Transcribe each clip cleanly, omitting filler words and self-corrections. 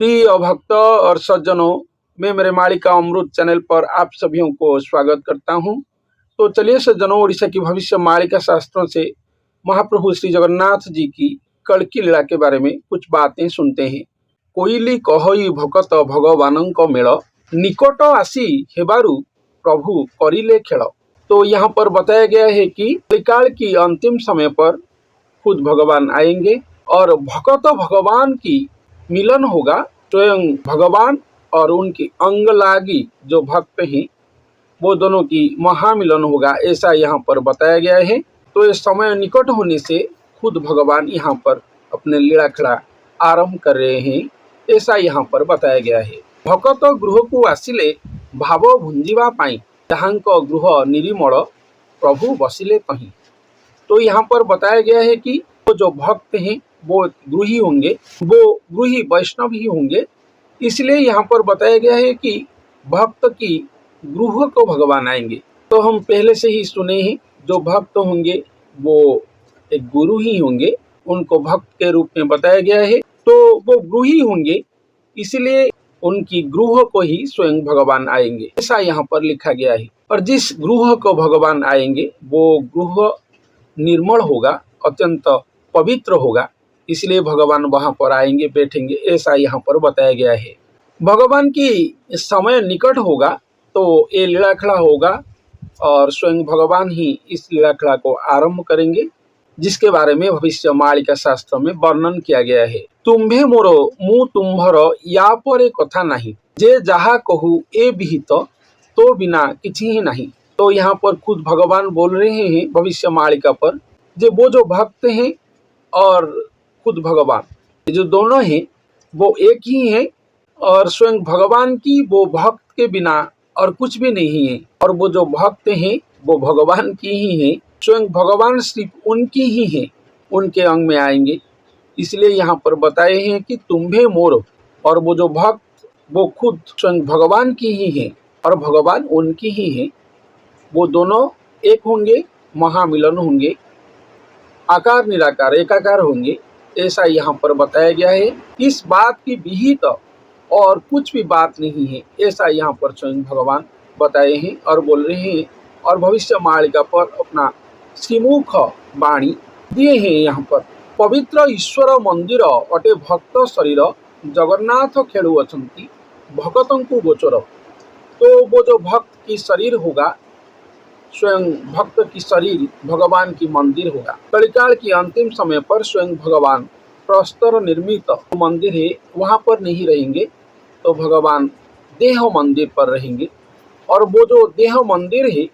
प्रिय भक्त और सज्जनों, मैं मेरे मालिका अमृत चैनल पर आप सभी को स्वागत करता हूं। तो चलिए सज्जनों, उड़ीसा की भविष्य मालिका शास्त्रों से महाप्रभु श्री जगन्नाथ जी की कड़की लीला के बारे में कुछ बातें सुनते हैं। कोइली कहई भगत भगवानंक मेल, निकट आसी हेबारु प्रभु करिले खेल। तो यहाँ पर बताया गया है कि कलिकाल की अंतिम समय पर खुद भगवान आएंगे और भगत भगवान की मिलन होगा। स्वयं भगवान और उनके अंगलागी जो भक्त हैं वो दोनों की महामिलन होगा, ऐसा यहाँ पर बताया गया है। तो इस समय निकट होने से खुद भगवान यहाँ पर अपने लीला खेला आरंभ कर रहे हैं, ऐसा यहाँ पर बताया गया है। भगत गृह को आसिले भाव भुंजिबा पाई, जहांक गृह निरिमल प्रभु बसिले कहीं। तो यहाँ पर बताया गया है कि वो जो भक्त हैं वो गृही होंगे, वो गृही वैष्णव ही होंगे। इसलिए यहाँ पर बताया गया है कि भक्त की गृह को भगवान आएंगे। तो हम पहले से ही सुने हैं, जो भक्त होंगे वो एक गुरु ही होंगे, उनको भक्त के रूप में बताया गया है। तो वो गृही होंगे, इसलिए उनकी गृह को ही स्वयं भगवान आएंगे, ऐसा यहाँ पर लिखा गया है। और जिस गृह को भगवान आएंगे वो गृह निर्मल होगा, अत्यंत पवित्र होगा, इसलिए भगवान वहां पर आएंगे, बैठेंगे, ऐसा यहाँ पर बताया गया है। भगवान की समय निकट होगा तो ये लीलाखड़ा होगा और स्वयं भगवान ही इस लीलाखड़ा को आरंभ करेंगे, जिसके बारे में भविष्य मालिका शास्त्र में वर्णन किया गया है। तुम्भे मोरो मु तुम्भर या पर कथा नहीं, जे जहा कहू ए विहित तो बिना किछि ही नहीं। तो यहाँ पर खुद भगवान बोल रहे हैं भविष्य मालिका पर, जो वो जो भक्त हैं और खुद भगवान, जो दोनों हैं वो एक ही हैं और स्वयं भगवान की वो भक्त के बिना और कुछ भी नहीं है। और वो जो भक्त हैं वो भगवान की ही हैं, स्वयं भगवान सिर्फ उनकी ही हैं, उनके अंग में आएंगे। इसलिए यहाँ पर बताए हैं कि तुम्भे मोर, और वो जो भक्त वो खुद स्वयं भगवान की ही हैं और भगवान उनकी ही हैं। वो दोनों एक होंगे, महामिलन होंगे, आकार निराकार एकाकार होंगे, ऐसा यहाँ पर बताया गया है। इस बात की विहित और कुछ भी बात नहीं है, ऐसा यहाँ पर स्वयं भगवान बताए हैं और बोल रहे हैं। और भविष्य मालिका पर अपना श्रीमुख वाणी दिए हैं। यहाँ पर पवित्र ईश्वर मंदिर अटे भक्त शरीर, जगन्नाथ खेलु अछंती भगतंकु गोचर। तो वो जो भक्त की शरीर होगा, स्वयं भक्त की शरीर भगवान की मंदिर होगा। कलिकाल की अंतिम समय पर स्वयं भगवान प्रस्तर निर्मित मंदिर है, वहां पर नहीं रहेंगे, तो भगवान देह मंदिर पर रहेंगे। और वो जो देह मंदिर है,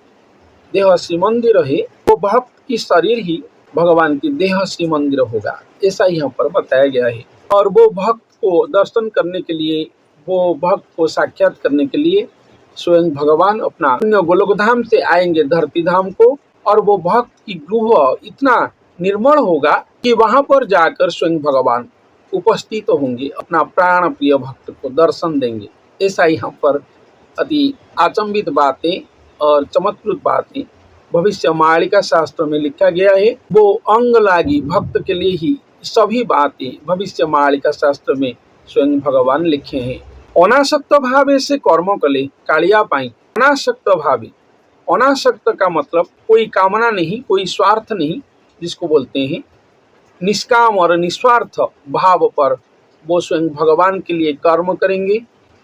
देह श्री मंदिर है, वो भक्त की शरीर ही भगवान की देह श्री मंदिर होगा, ऐसा यहाँ पर बताया गया है। और वो भक्त को दर्शन करने के लिए, वो भक्त को साक्षात करने के लिए स्वयं भगवान अपना पुण्य गोलोक धाम से आएंगे धरती धाम को। और वो भक्त की गृह इतना निर्मल होगा कि वहां पर जाकर स्वयं भगवान उपस्थित होंगे, अपना प्राण प्रिय भक्त को दर्शन देंगे। ऐसा यहाँ पर अति आचंबित बातें और चमत्कृत बातें भविष्य मालिका शास्त्र में लिखा गया है। वो अंग लागी भक्त के लिए ही सभी बातें भविष्य मालिका शास्त्र में स्वयं भगवान लिखे हैं। अनासक्त भावे से कर्म कले कालिया पाई। अनासक्त भावे, अनासक्त का मतलब कोई कामना नहीं, कोई स्वार्थ नहीं, जिसको बोलते हैं निष्काम और निस्वार्थ भाव पर वो स्वयं भगवान के लिए कर्म करेंगे,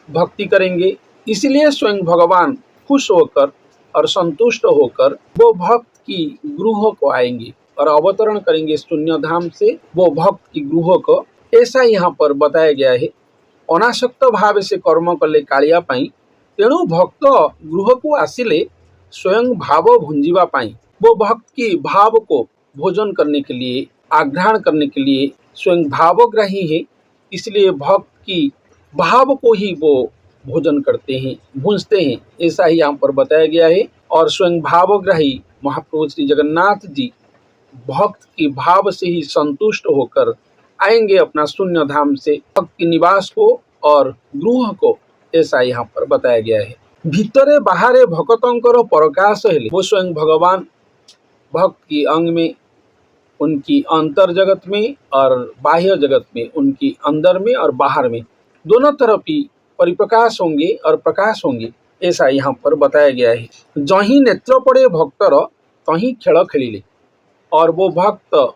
भक्ति करेंगे। इसलिए स्वयं भगवान खुश होकर और संतुष्ट होकर वो भक्त की गृह को आएंगे और अवतरण करेंगे शून्य धाम से वो भक्त की गृह को, ऐसा यहाँ पर बताया गया है। अनासक्त भाव से कर्म कले कालिया पाई, तेणु भक्त गृह को आसिले स्वयं भाव भुंजिबा पाई। वो भक्त की भाव को भोजन करने के लिए, आग्रहण करने के लिए स्वयं भावग्राही है, इसलिए भक्त की भाव को ही वो भोजन करते हैं, भूंजते हैं, ऐसा ही यहाँ पर बताया गया है। और स्वयं भावग्राही महाप्रभु श्री जगन्नाथ जी भक्त की भाव से ही संतुष्ट होकर आएंगे अपना शून्य धाम से भक्त की निवास को और गृह को, ऐसा यहाँ पर बताया गया है। भीतरे बाहरे भक्तंकर प्रकाश है, वो स्वयं भगवान भक्त की अंग में, उनकी अंतर जगत में और बाह्य जगत में, उनकी अंदर में और बाहर में दोनों तरफ ही परिप्रकाश होंगे और प्रकाश होंगे, ऐसा यहाँ पर बताया गया है। जहीं नेत्र पड़े भक्तर तहीं खेल खेलिले, और वो भक्त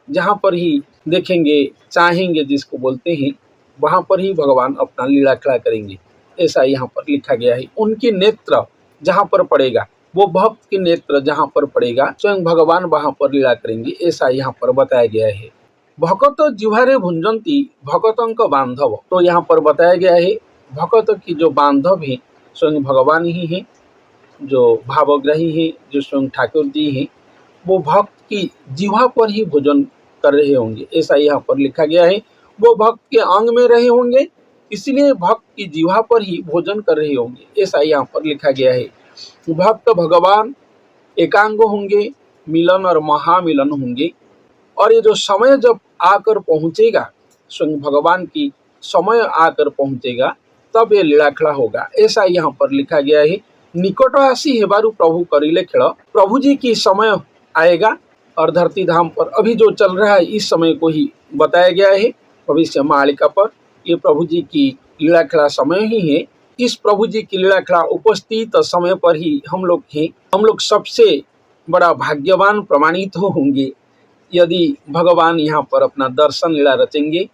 जहाँ पर ही देखेंगे, चाहेंगे जिसको बोलते हैं, वहाँ पर ही भगवान अपना लीला खेला करेंगे, ऐसा यहाँ पर लिखा गया है। उनके नेत्र जहाँ पर पड़ेगा, वो भक्त के नेत्र जहाँ पर पड़ेगा, स्वयं भगवान वहाँ पर लीला करेंगे, ऐसा यहाँ पर बताया गया है। भकत जिह्वारे भुंजंती भकतंक बांधव, तो यहाँ पर बताया गया है भकत की जो बांधव है स्वयं भगवान ही है, जो भावग्राही है, जो स्वयं ठाकुर जी हैं, वो भक्त की जिह्वा पर ही भोजन कर रहे होंगे, ऐसा यहाँ पर लिखा गया है। वो भक्त के अंग में रहे होंगे, इसलिए भक्त की जिह्वा पर ही भोजन कर रहे होंगे, ऐसा यहाँ पर लिखा गया है। भक्त भगवान एकांग होंगे, मिलन और महामिलन होंगे, और ये जो समय जब आकर पहुँचेगा, स्वयं भगवान की समय आकर पहुँचेगा, तब ये लीलाखेला होगा, ऐसा यहाँ पर लिखा गया है। निकट आसी हेबारु प्रभु करिले खेल, प्रभु जी की समय आएगा, और धरती धाम पर अभी जो चल रहा है इस समय को ही बताया गया है भविष्य मालिका पर। ये प्रभु जी की लीलाखेला समय ही है। इस प्रभु जी की लीलाखेला उपस्थित समय पर ही हम लोग हैं। हम लोग सबसे बड़ा भाग्यवान प्रमाणित होंगे यदि भगवान यहाँ पर अपना दर्शन लीला रचेंगे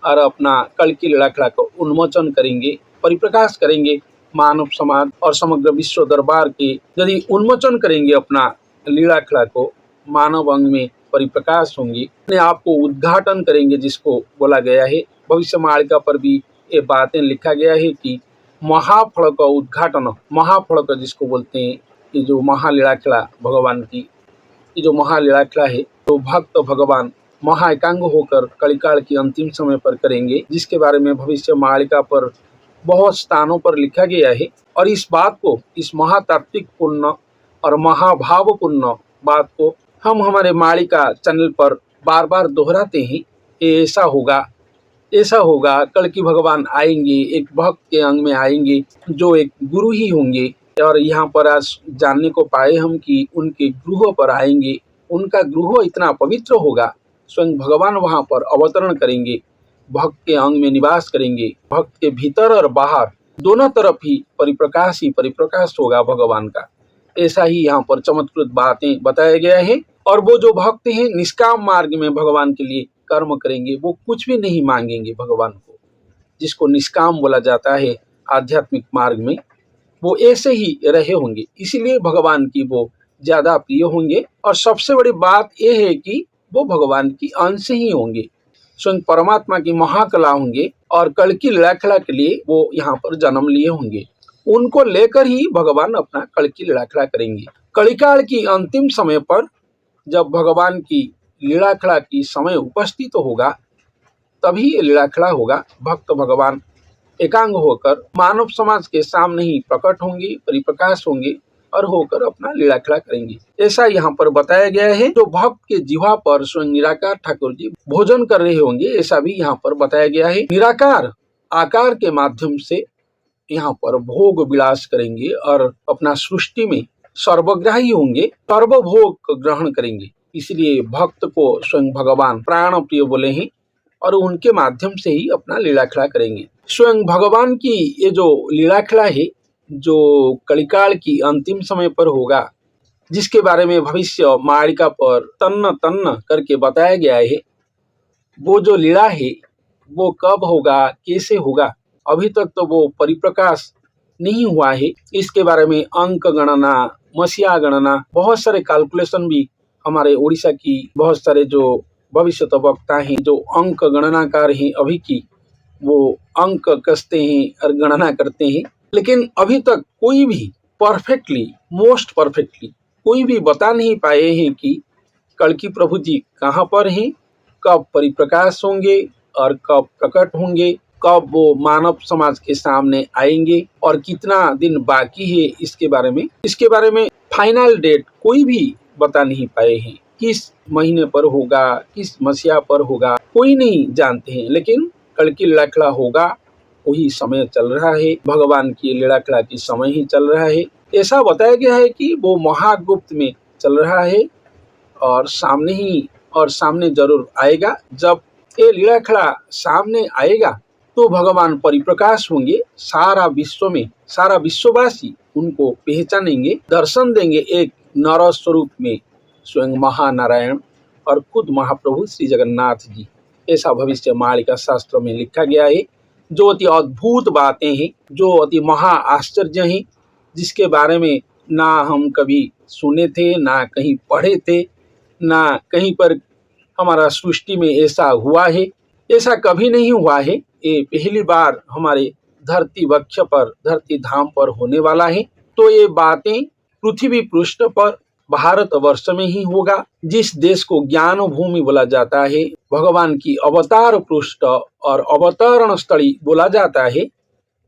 और अपना कल की लीलाखेला को उन्मोचन करेंगे, परिप्रकाश करेंगे, मानव समाज और समग्र विश्व दरबार के यदि उन्मोचन करेंगे अपना लीलाखेला को, मानव अंग में परिप्रकाश होंगे, अपने आप को उद्घाटन करेंगे, जिसको बोला गया है भविष्य मालिका पर भी ये बातें लिखा गया है कि महाफल का उद्घाटन, महाफल का जिसको बोलते हैं, ये जो महालीलाखेला भगवान की, ये जो महालीलाखेला है, तो भक्त भगवान महा एकांग होकर कलिकाल की अंतिम समय पर करेंगे, जिसके बारे में भविष्य मालिका पर बहुत स्थानों पर लिखा गया है। और इस बात को, इस महातात्विक पूर्ण और महाभावपूर्ण बात को हम हमारे मालिका चैनल पर बार बार दोहराते हैं। ऐसा होगा, ऐसा होगा, कल की भगवान आएंगे, एक भक्त के अंग में आएंगे जो एक गुरु ही होंगे। और यहाँ पर आज जानने को पाए हम कि उनके गृह पर आएंगे, उनका गृह इतना पवित्र होगा, स्वयं भगवान वहाँ पर अवतरण करेंगे, भक्त के अंग में निवास करेंगे, भक्त के भीतर और बाहर दोनों तरफ ही परिप्रकाश होगा भगवान का। ऐसा ही यहाँ पर चमत्कृत बातें बताया गया है। और वो जो भक्त हैं निष्काम मार्ग में भगवान के लिए कर्म करेंगे, वो कुछ भी नहीं मांगेंगे भगवान को, जिसको निष्काम बोला जाता है आध्यात्मिक मार्ग में, वो ऐसे ही रहे होंगे, इसीलिए भगवान की वो ज्यादा प्रिय होंगे। और सबसे बड़ी बात यह है कि वो भगवान की अंश ही होंगे, स्वयं परमात्मा की महाकला होंगे, और कल की लीलाखेला के लिए वो यहाँ पर जन्म लिए होंगे। उनको लेकर ही भगवान अपना कल की लीलाखेला करेंगे। कलिकाल की अंतिम समय पर जब भगवान की लीलाखेला की समय उपस्थित होगा, तभी लीलाखेला होगा। भक्त भगवान एकांग होकर मानव समाज के सामने ही प्रकट होंगे, परिप्रकाश होंगे और होकर अपना लीलाखेला करेंगे, ऐसा यहाँ पर बताया गया है। जो भक्त के जिह्वा पर स्वयं निराकार ठाकुर जी भोजन कर रहे होंगे, ऐसा भी यहाँ पर बताया गया है। निराकार आकार के माध्यम से यहाँ पर भोग विलास करेंगे और अपना सृष्टि में सर्वग्राही होंगे, सर्वभोग ग्रहण करेंगे। इसलिए भक्त को स्वयं भगवान प्राण प्रिय बोले हैं, और उनके माध्यम से ही अपना लीलाखेला करेंगे। स्वयं भगवान की ये जो लीलाखेला है, जो कलिकाल की अंतिम समय पर होगा, जिसके बारे में भविष्य मालिका पर तन्न तन्न करके बताया गया है, वो जो लीला है वो कब होगा, कैसे होगा, अभी तक तो वो परिप्रकाश नहीं हुआ है। इसके बारे में अंक गणना, मसीहा गणना, बहुत सारे कैलकुलेशन भी हमारे उड़ीसा की बहुत सारे जो भविष्य वक्ता हैं, जो अंक गणनाकार हैं अभी की, वो अंक कसते हैं और गणना करते हैं, लेकिन अभी तक कोई भी परफेक्टली, मोस्ट परफेक्टली कोई भी बता नहीं पाए हैं कि कल्कि प्रभु जी कहाँ पर हैं, कब परिप्रकाश होंगे और कब प्रकट होंगे, कब वो मानव समाज के सामने आएंगे और कितना दिन बाकी है। इसके बारे में फाइनल डेट कोई भी बता नहीं पाए हैं। किस महीने पर होगा, किस मसीहा पर होगा, कोई नहीं जानते हैं, लेकिन कल की लीलाखेला होगा, वही समय चल रहा है, भगवान की लीलाखेला की समय ही चल रहा है। ऐसा बताया गया है कि वो महागुप्त में चल रहा है और सामने जरूर आएगा। जब ये लीलाखेला सामने आएगा तो भगवान परिप्रकाश होंगे, सारा विश्व में सारा विश्ववासी उनको पहचानेंगे, दर्शन देंगे एक नर स्वरूप में स्वयं महानारायण और खुद महाप्रभु श्री जगन्नाथ जी। ऐसा भविष्य मालिका शास्त्र में लिखा गया है। जो अति अद्भुत बातें हैं, जो अति महा आश्चर्य हैं, जिसके बारे में ना हम कभी सुने थे, ना कहीं पढ़े थे, ना कहीं पर हमारा सृष्टि में ऐसा हुआ है, ऐसा कभी नहीं हुआ है। ये पहली बार हमारे धरती वक्ष पर, धरती धाम पर होने वाला है। तो ये बातें पृथ्वी पृष्ठ पर भारतवर्ष में ही होगा, जिस देश को ज्ञान भूमि बोला जाता है, भगवान की अवतार पृष्ठ और अवतरण स्थली बोला जाता है।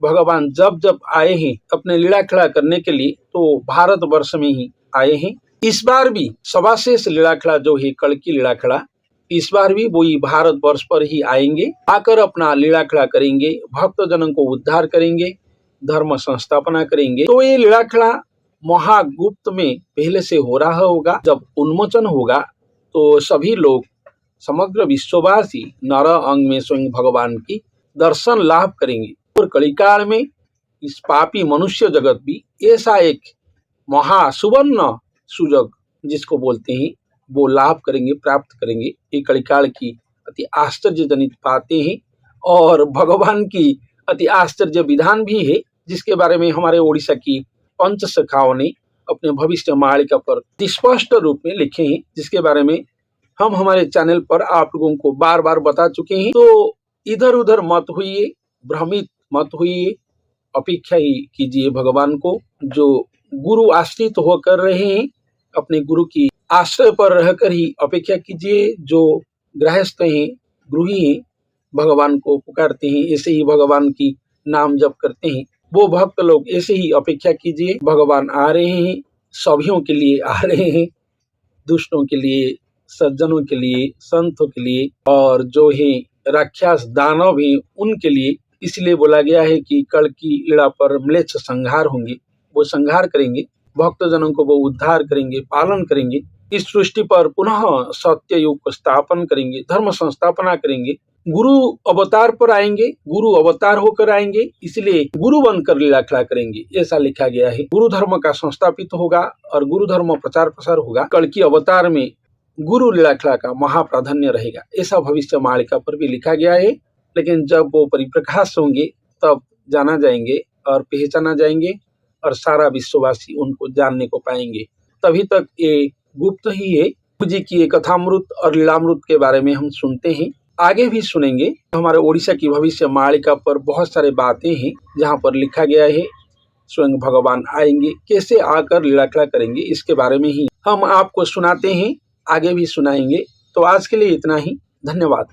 भगवान जब जब आए हैं अपने लीला खड़ा करने के लिए, तो भारतवर्ष में ही आए हैं। इस बार भी सवाशेष लीला खड़ा जो है, कल की लीला खड़ा, इस बार भी वही भारतवर्ष पर ही आएंगे, आकर अपना लीला खड़ा करेंगे, भक्त जनों को उद्धार करेंगे, धर्म संस्थापना करेंगे। तो ये लीला खड़ा महागुप्त में पहले से हो रहा होगा। जब उन्मोचन होगा तो सभी लोग, समग्र विश्ववासी नर अंग में स्वयं भगवान की दर्शन लाभ करेंगे। और कलिकाल में इस पापी मनुष्य जगत भी ऐसा एक महासुवर्ण सुजग जिसको बोलते हैं, वो लाभ करेंगे, प्राप्त करेंगे। ये कलिकाल की अति आश्चर्यजनित बातें हैं और भगवान की अति आश्चर्य विधान भी है, जिसके बारे में हमारे ओडिशा की पंच शाखाओं ने अपने भविष्य मालिका पर स्पष्ट रूप में लिखे हैं, जिसके बारे में हम हमारे चैनल पर आप लोगों को बार बार बता चुके हैं। तो इधर उधर मत होइए, भ्रमित मत होइए, अपेक्षा ही कीजिए भगवान को। जो गुरु आश्रित होकर रहे हैं, अपने गुरु की आश्रय पर रहकर ही अपेक्षा कीजिए। जो गृहस्थ हैं, गृही हैं, भगवान को पुकारते हैं, ऐसे ही भगवान की नाम जप करते हैं, वो भक्त लोग ऐसे ही अपेक्षा कीजिए। भगवान आ रहे हैं, सभियों के लिए आ रहे हैं, दुष्टों के लिए, सज्जनों के लिए, संतों के लिए, और जो है राक्षस दानव हैं उनके लिए। इसलिए बोला गया है कि कल की लीला पर म्लेच्छ संहार होंगे, वो संहार करेंगे, भक्त जनों को वो उद्धार करेंगे, पालन करेंगे, इस सृष्टि पर पुनः सत्य युग को स्थापन करेंगे, धर्म संस्थापना करेंगे। गुरु अवतार पर आएंगे, गुरु अवतार होकर आएंगे, इसलिए गुरु बनकर लीला खड़ा करेंगे, ऐसा लिखा गया है। गुरु धर्म का संस्थापित होगा और गुरु धर्म प्रचार प्रसार होगा। कल की अवतार में गुरु लीला खड़ा का महाप्राधान्य रहेगा, ऐसा भविष्य मालिका पर भी लिखा गया है। लेकिन जब वो परिप्रकाश होंगे तब जाना जाएंगे और पहचाना जाएंगे और सारा विश्ववासी उनको जानने को पाएंगे। तभी तक ये गुप्त ही है। जी की कथामृत और लीलामृत के बारे में हम सुनते हैं, आगे भी सुनेंगे। हमारे ओडिशा की भविष्य मालिका पर बहुत सारे बातें हैं जहाँ पर लिखा गया है स्वयं भगवान आएंगे, कैसे आकर लीला खड़ा करेंगे, इसके बारे में ही हम आपको सुनाते हैं, आगे भी सुनाएंगे। तो आज के लिए इतना ही, धन्यवाद।